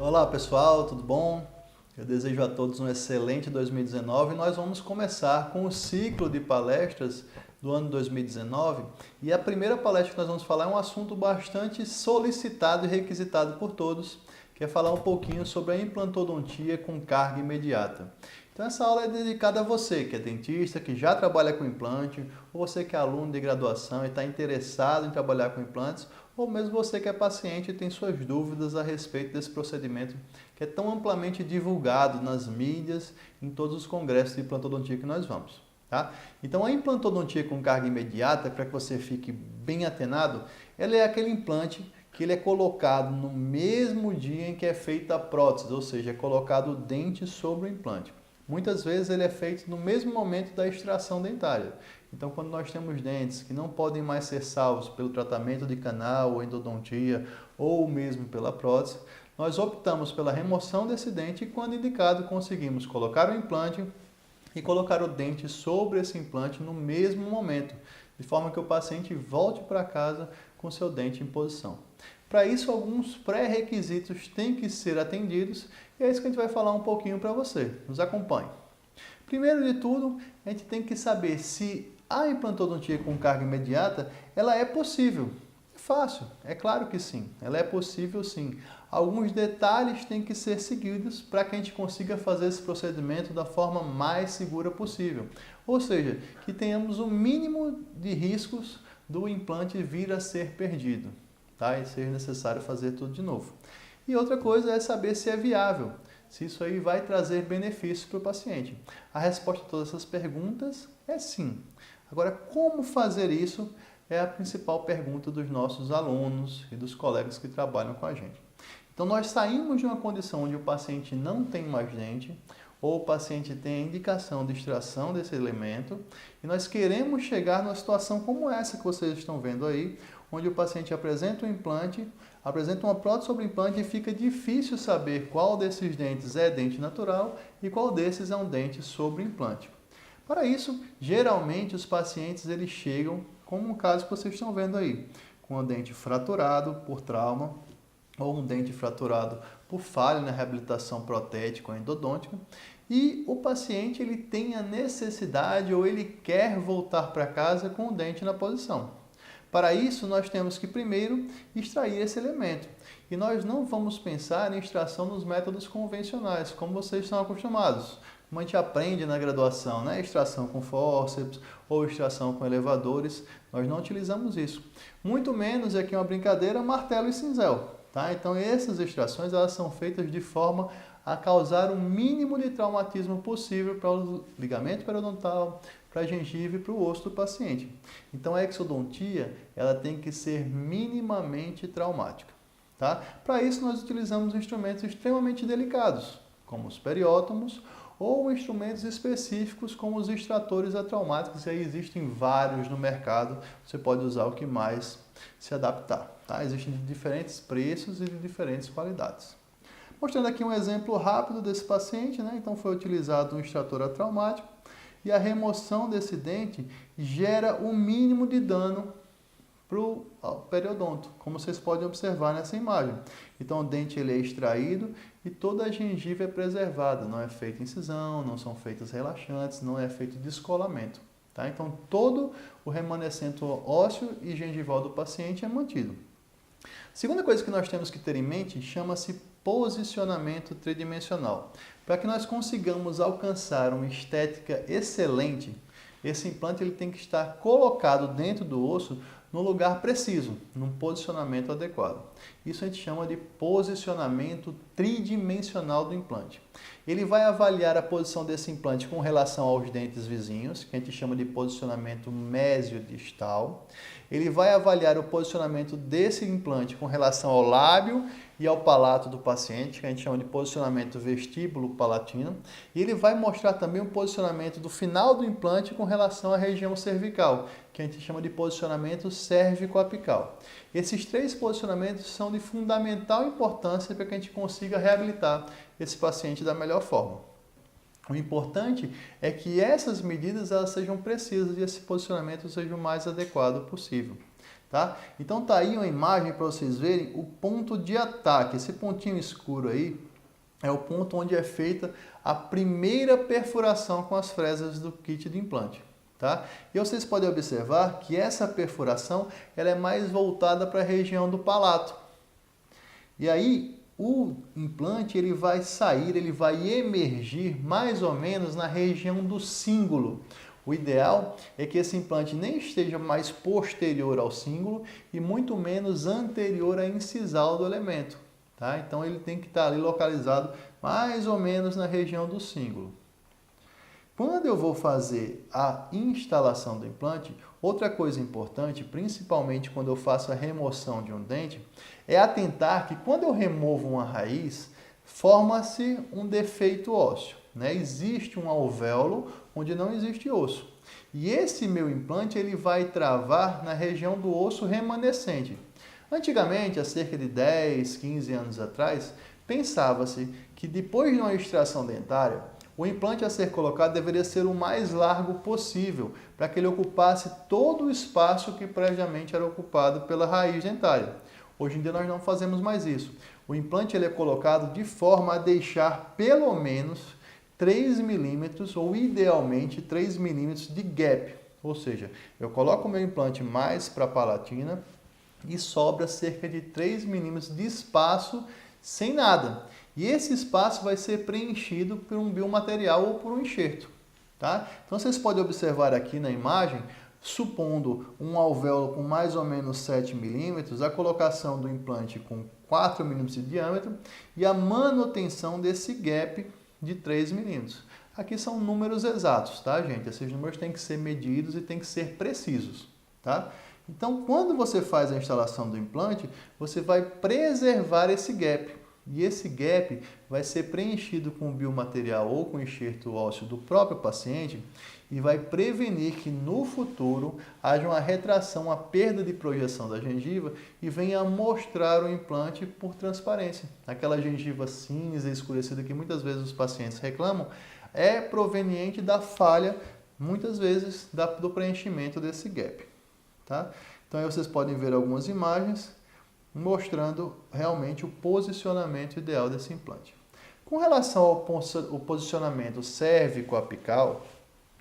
Olá pessoal, tudo bom? Eu desejo a todos um excelente 2019 e nós vamos começar com o ciclo de palestras do ano 2019 e a primeira palestra que nós vamos falar é um assunto bastante solicitado e requisitado por todos, que é falar um pouquinho sobre a implantodontia com carga imediata. Então essa aula é dedicada a você que é dentista, que já trabalha com implante, ou você que é aluno de graduação e está interessado em trabalhar com implantes, ou mesmo você que é paciente e tem suas dúvidas a respeito desse procedimento que é tão amplamente divulgado nas mídias, em todos os congressos de implantodontia que nós vamos. Tá? Então a implantodontia com carga imediata, para que você fique bem atenado, ela é aquele implante que ele é colocado no mesmo dia em que é feita a prótese, ou seja, é colocado o dente sobre o implante. Muitas vezes ele é feito no mesmo momento da extração dentária. Então, quando nós temos dentes que não podem mais ser salvos pelo tratamento de canal ou endodontia ou mesmo pela prótese, nós optamos pela remoção desse dente e, quando indicado, conseguimos colocar o implante e colocar o dente sobre esse implante no mesmo momento, de forma que o paciente volte para casa com seu dente em posição. Para isso, alguns pré-requisitos têm que ser atendidos e é isso que a gente vai falar um pouquinho para você. Nos acompanhe. Primeiro de tudo, a gente tem que saber se a implantodontia com carga imediata, ela é possível. É fácil, é claro que sim, ela é possível sim. Alguns detalhes têm que ser seguidos para que a gente consiga fazer esse procedimento da forma mais segura possível. Ou seja, que tenhamos o mínimo de riscos do implante vir a ser perdido, tá? E ser necessário fazer tudo de novo. E outra coisa é saber se é viável, se isso aí vai trazer benefícios para o paciente. A resposta a todas essas perguntas é sim. Agora, como fazer isso é a principal pergunta dos nossos alunos e dos colegas que trabalham com a gente. Então, nós saímos de uma condição onde o paciente não tem mais dente, ou o paciente tem a indicação de extração desse elemento, e nós queremos chegar numa situação como essa que vocês estão vendo aí, onde o paciente apresenta um implante, apresenta uma prótese sobre implante e fica difícil saber qual desses dentes é dente natural e qual desses é um dente sobre implante. Para isso, geralmente os pacientes eles chegam, como o caso que vocês estão vendo aí, com um dente fraturado por trauma ou um dente fraturado por falha na reabilitação protética ou endodôntica, e o paciente ele tem a necessidade ou ele quer voltar para casa com o dente na posição. Para isso, nós temos que primeiro extrair esse elemento. E nós não vamos pensar em extração nos métodos convencionais, como vocês estão acostumados. Como a gente aprende na graduação, né? Extração com fórceps ou extração com elevadores, nós não utilizamos isso. Muito menos, aqui uma brincadeira, martelo e cinzel. Tá? Então, essas extrações elas são feitas de forma a causar o mínimo de traumatismo possível para o ligamento periodontal, para a gengiva e para o osso do paciente. Então, a exodontia ela tem que ser minimamente traumática. Tá? Para isso, nós utilizamos instrumentos extremamente delicados, como os periótomos, ou instrumentos específicos como os extratores atraumáticos, e aí existem vários no mercado, você pode usar o que mais se adaptar. Tá? Existem de diferentes preços e de diferentes qualidades. Mostrando aqui um exemplo rápido desse paciente, né? Então foi utilizado um extrator atraumático e a remoção desse dente gera o mínimo de dano para o periodonto, como vocês podem observar nessa imagem. Então o dente ele é extraído e toda a gengiva é preservada, não é feita incisão, não são feitos relaxantes, não é feito descolamento. Tá? Então todo o remanescente ósseo e gengival do paciente é mantido. Segunda coisa que nós temos que ter em mente chama-se posicionamento tridimensional. Para que nós consigamos alcançar uma estética excelente, esse implante ele tem que estar colocado dentro do osso no lugar preciso, num posicionamento adequado. Isso a gente chama de posicionamento tridimensional do implante. Ele vai avaliar a posição desse implante com relação aos dentes vizinhos, que a gente chama de posicionamento mesiodistal. Ele vai avaliar o posicionamento desse implante com relação ao lábio e ao palato do paciente, que a gente chama de posicionamento vestíbulo-palatino. E ele vai mostrar também o posicionamento do final do implante com relação à região cervical, que a gente chama de posicionamento cérvico-apical. Esses três posicionamentos são de fundamental importância para que a gente consiga reabilitar esse paciente da melhor forma. O importante é que essas medidas elas sejam precisas e esse posicionamento seja o mais adequado possível. Tá? Então tá aí uma imagem para vocês verem o ponto de ataque. Esse pontinho escuro aí é o ponto onde é feita a primeira perfuração com as fresas do kit de implante. Tá? E vocês podem observar que essa perfuração ela é mais voltada para a região do palato. E aí o implante ele vai sair, ele vai emergir mais ou menos na região do cíngulo. O ideal é que esse implante nem esteja mais posterior ao cíngulo e muito menos anterior à incisal do elemento. Tá? Então ele tem que estar ali localizado mais ou menos na região do cíngulo. Quando eu vou fazer a instalação do implante, outra coisa importante, principalmente quando eu faço a remoção de um dente, é atentar que quando eu removo uma raiz, forma-se um defeito ósseo. Né? Existe um alvéolo onde não existe osso. E esse meu implante ele vai travar na região do osso remanescente. Antigamente, há cerca de 10, 15 anos atrás, pensava-se que depois de uma extração dentária, o implante a ser colocado deveria ser o mais largo possível, para que ele ocupasse todo o espaço que previamente era ocupado pela raiz dentária. Hoje em dia nós não fazemos mais isso. O implante ele é colocado de forma a deixar pelo menos 3 milímetros ou idealmente 3 milímetros de gap. Ou seja, eu coloco o meu implante mais para a palatina e sobra cerca de 3 milímetros de espaço sem nada. E esse espaço vai ser preenchido por um biomaterial ou por um enxerto. Tá? Então vocês podem observar aqui na imagem, supondo um alvéolo com mais ou menos 7 milímetros, a colocação do implante com 4 milímetros de diâmetro e a manutenção desse gap de 3 milímetros. Aqui são números exatos, tá, gente? Esses números têm que ser medidos e têm que ser precisos, tá? Então, quando você faz a instalação do implante, você vai preservar esse gap. E esse gap vai ser preenchido com biomaterial ou com enxerto ósseo do próprio paciente e vai prevenir que no futuro haja uma retração, uma perda de projeção da gengiva e venha a mostrar o implante por transparência. Aquela gengiva cinza escurecida que muitas vezes os pacientes reclamam é proveniente da falha, muitas vezes, do preenchimento desse gap. Tá? Então aí vocês podem ver algumas imagens mostrando realmente o posicionamento ideal desse implante. Com relação ao posicionamento cérvico-apical,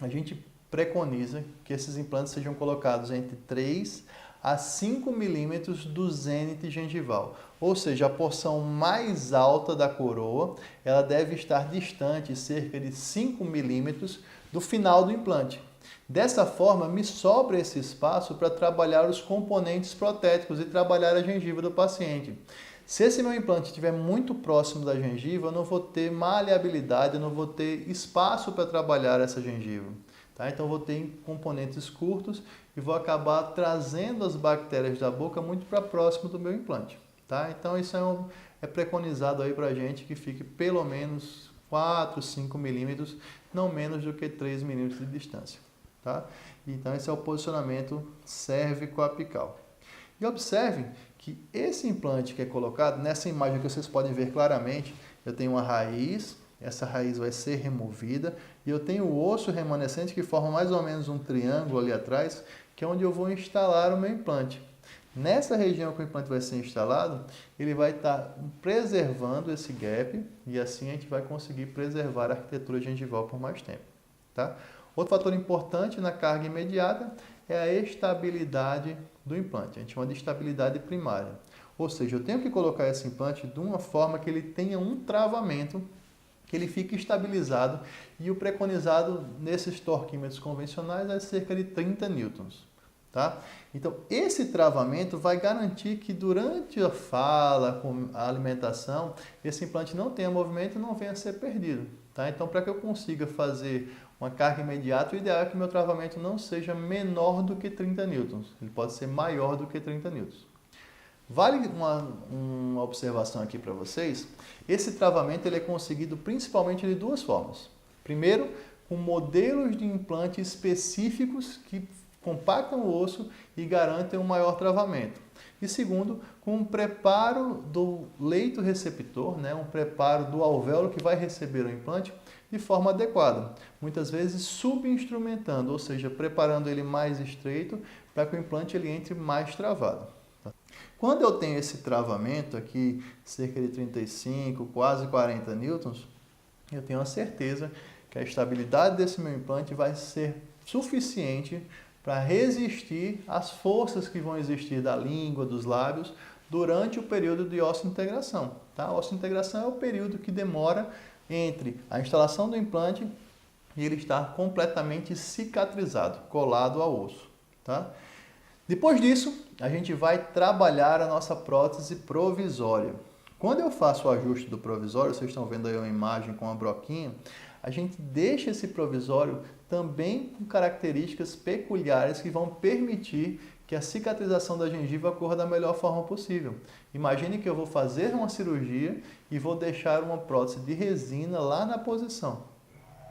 a gente preconiza que esses implantes sejam colocados entre 3 a 5 milímetros do zênite gengival, ou seja, a porção mais alta da coroa ela deve estar distante cerca de 5 milímetros do final do implante. Dessa forma, me sobra esse espaço para trabalhar os componentes protéticos e trabalhar a gengiva do paciente. Se esse meu implante estiver muito próximo da gengiva, eu não vou ter maleabilidade, eu não vou ter espaço para trabalhar essa gengiva. Tá? Então, eu vou ter componentes curtos e vou acabar trazendo as bactérias da boca muito para próximo do meu implante. Tá? Então, isso é preconizado aí para a gente que fique pelo menos 4, 5 milímetros, não menos do que 3 milímetros de distância. Tá? Então, esse é o posicionamento cérvico-apical. E observem que esse implante que é colocado, nessa imagem que vocês podem ver claramente, eu tenho uma raiz, essa raiz vai ser removida, e eu tenho o osso remanescente que forma mais ou menos um triângulo ali atrás, que é onde eu vou instalar o meu implante. Nessa região que o implante vai ser instalado, ele vai estar preservando esse gap, e assim a gente vai conseguir preservar a arquitetura gengival por mais tempo. Tá? Outro fator importante na carga imediata é a estabilidade do implante. A gente chama de estabilidade primária. Ou seja, eu tenho que colocar esse implante de uma forma que ele tenha um travamento, que ele fique estabilizado, e o preconizado nesses torquímetros convencionais é cerca de 30 newtons. Tá? Então, esse travamento vai garantir que durante a fala, a alimentação, esse implante não tenha movimento e não venha a ser perdido. Tá? Então, para que eu consiga fazer uma carga imediata, o ideal é que o meu travamento não seja menor do que 30 newtons. Ele pode ser maior do que 30 newtons. Vale uma observação aqui para vocês. Esse travamento ele é conseguido principalmente de duas formas. Primeiro, com modelos de implante específicos que compactam o osso e garantem um maior travamento. E segundo, com um preparo do leito receptor, né, um preparo do alvéolo que vai receber o implante de forma adequada. Muitas vezes subinstrumentando, ou seja, preparando ele mais estreito para que o implante ele entre mais travado. Quando eu tenho esse travamento aqui, cerca de 35, quase 40 newtons, eu tenho a certeza que a estabilidade desse meu implante vai ser suficiente para resistir às forças que vão existir da língua, dos lábios, durante o período de osseointegração. Tá? A osseointegração é o período que demora entre a instalação do implante e ele estar completamente cicatrizado, colado ao osso. Tá? Depois disso, a gente vai trabalhar a nossa prótese provisória. Quando eu faço o ajuste do provisório, vocês estão vendo aí uma imagem com a broquinha, a gente deixa esse provisório também com características peculiares que vão permitir que a cicatrização da gengiva ocorra da melhor forma possível. Imagine que eu vou fazer uma cirurgia e vou deixar uma prótese de resina lá na posição.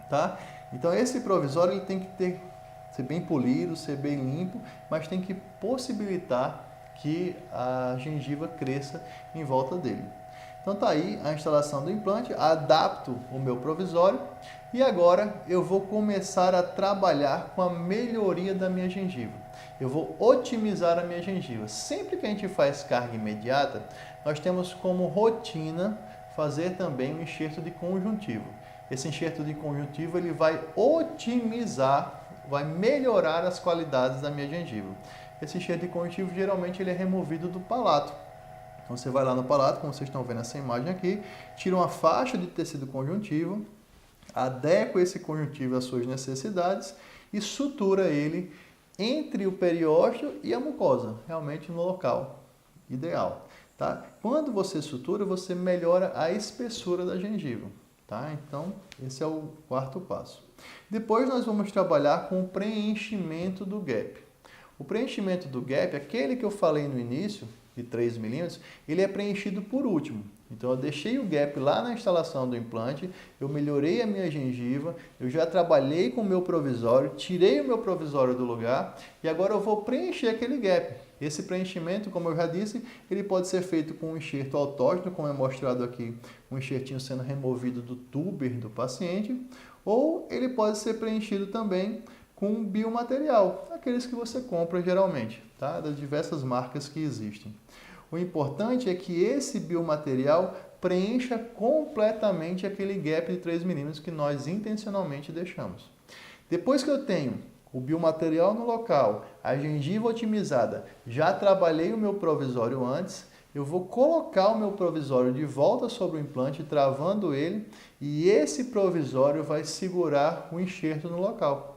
Tá? Então esse provisório ele tem que ser bem polido, ser bem limpo, mas tem que possibilitar que a gengiva cresça em volta dele. Então tá aí a instalação do implante, adapto o meu provisório e agora eu vou começar a trabalhar com a melhoria da minha gengiva. Eu vou otimizar a minha gengiva. Sempre que a gente faz carga imediata, nós temos como rotina fazer também um enxerto de conjuntivo. Esse enxerto de conjuntivo ele vai otimizar, vai melhorar as qualidades da minha gengiva. Esse enxerto de conjuntivo geralmente ele é removido do palato. Então você vai lá no palato, como vocês estão vendo essa imagem aqui, tira uma faixa de tecido conjuntivo, adequa esse conjuntivo às suas necessidades e sutura ele entre o periósteo e a mucosa, realmente no local ideal. Tá? Quando você sutura, você melhora a espessura da gengiva. Tá? Então, esse é o quarto passo. Depois nós vamos trabalhar com o preenchimento do gap. O preenchimento do gap, aquele que eu falei no início, de 3 milímetros, ele é preenchido por último. Então eu deixei o gap lá na instalação do implante, eu melhorei a minha gengiva, eu já trabalhei com o meu provisório, tirei o meu provisório do lugar e agora eu vou preencher aquele gap. Esse preenchimento, como eu já disse, ele pode ser feito com um enxerto autógeno, como é mostrado aqui, um enxertinho sendo removido do tuber do paciente, ou ele pode ser preenchido também com biomaterial, aqueles que você compra geralmente, tá? Das diversas marcas que existem. O importante é que esse biomaterial preencha completamente aquele gap de 3 milímetros que nós intencionalmente deixamos. Depois que eu tenho o biomaterial no local, a gengiva otimizada, já trabalhei o meu provisório antes, eu vou colocar o meu provisório de volta sobre o implante, travando ele, e esse provisório vai segurar o enxerto no local.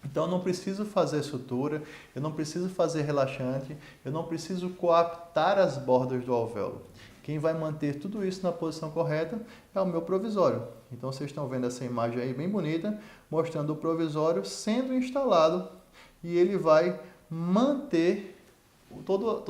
Então eu não preciso fazer sutura, eu não preciso fazer relaxante, eu não preciso coaptar as bordas do alvéolo. Quem vai manter tudo isso na posição correta é o meu provisório. Então vocês estão vendo essa imagem aí bem bonita, mostrando o provisório sendo instalado e ele vai manter todo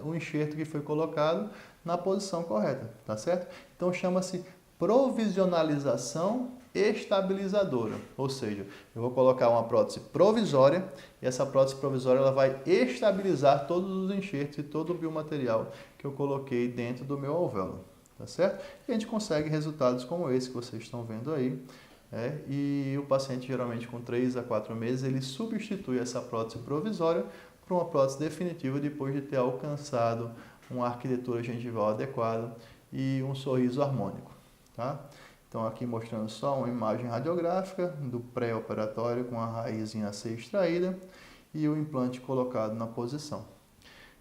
o enxerto que foi colocado na posição correta, tá certo? Então chama-se provisionalização estabilizadora, ou seja, eu vou colocar uma prótese provisória e essa prótese provisória ela vai estabilizar todos os enxertos e todo o biomaterial que eu coloquei dentro do meu alvéolo, tá certo? E a gente consegue resultados como esse que vocês estão vendo aí, e o paciente geralmente com 3 a 4 meses ele substitui essa prótese provisória por uma prótese definitiva depois de ter alcançado uma arquitetura gengival adequada e um sorriso harmônico, tá? Então aqui mostrando só uma imagem radiográfica do pré-operatório com a raizinha a ser extraída e o implante colocado na posição.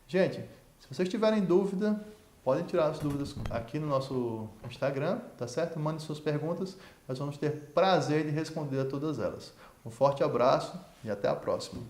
Gente, se vocês tiverem dúvida, podem tirar as dúvidas aqui no nosso Instagram, tá certo? Mandem suas perguntas, nós vamos ter prazer de responder a todas elas. Um forte abraço e até a próxima.